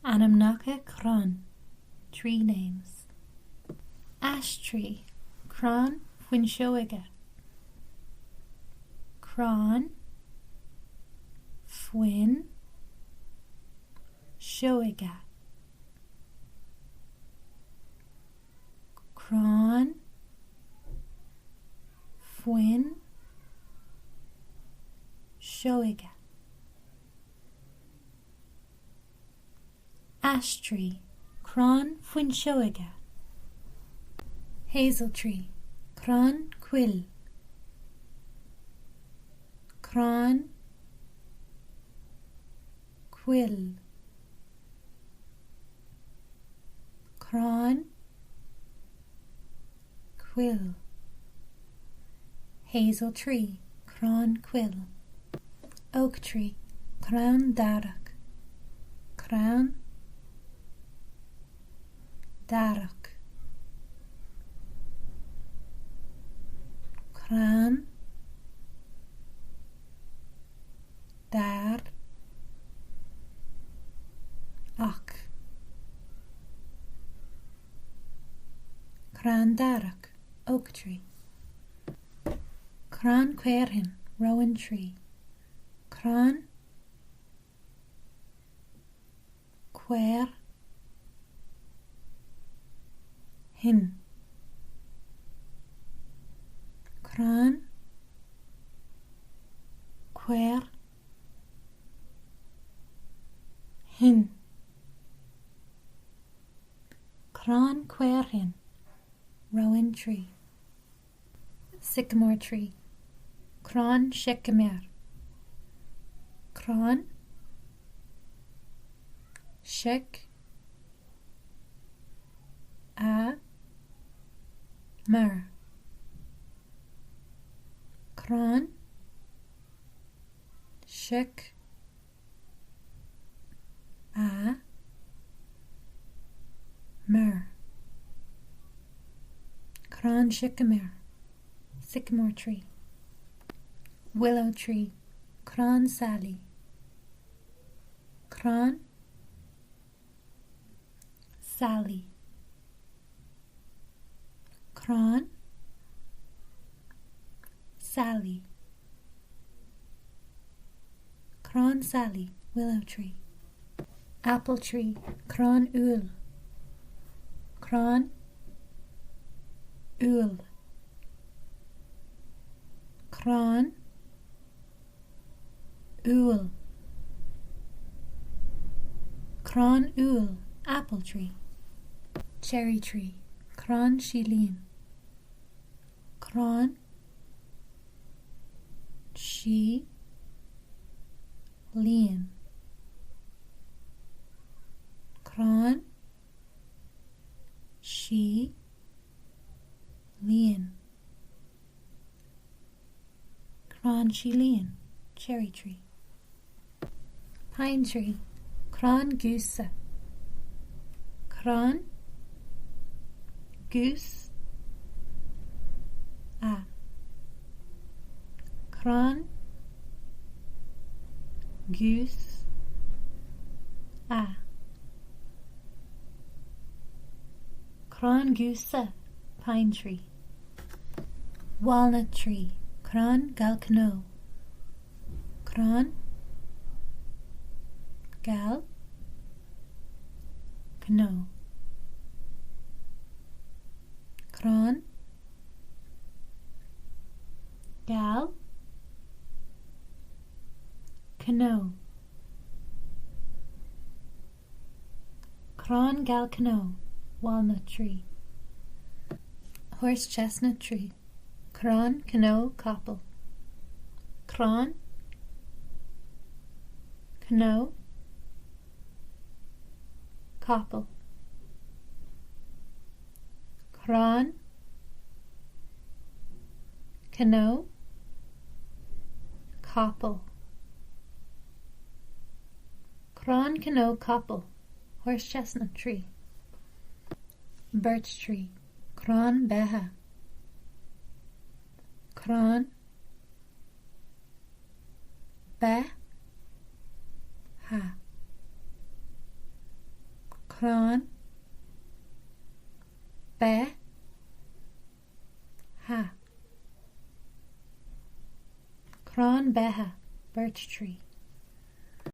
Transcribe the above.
Ainmneacha Crann, tree names. Ash tree, Crann Focail. Crann Focail. Crann Focail. Ash tree, Crann Focail. Hazel tree, Crann Quill. Crann Quill. Crann Quill. Hazel tree, Crann Quill. Oak tree, Crann Darach. Crann Darach. Crann Darach. Crann Darach, oak tree. Crann Quairhin, rowan tree. Crann Quairhin. Crann Quairhin. Crann Quairhin, rowan tree. Sycamore tree, Crann Sycamore. Crann Sycamore. Crann Sycamore. Crann Sycamore, sycamore tree. Willow tree, Crann Sally. Crann Sally. Crann Sally. Crann Sally, willow tree. Apple tree, Crann Uil. Crann Uil. Crann Uil. Crann Uil, apple tree. Cherry tree, Crann Shilín. Crann Shilín. Crann Shilín. Crann Shilín, cherry tree. Pine tree, Crann Goosa. Crann Goose. Crann Goose. Crann Goosa, pine tree. Walnut tree, Crann Gaeilge. Crann Gaeilge. Crann Gaeilge. Crann Gaeilge, walnut tree. Horse chestnut tree, Crann Coppel. Crann Coppel. Crann Coppel. Crann Coppel, horse chestnut tree. Birch tree, Crann Beatha. Crann Beatha. Crann, Be, Ha. Crann beha, birch tree.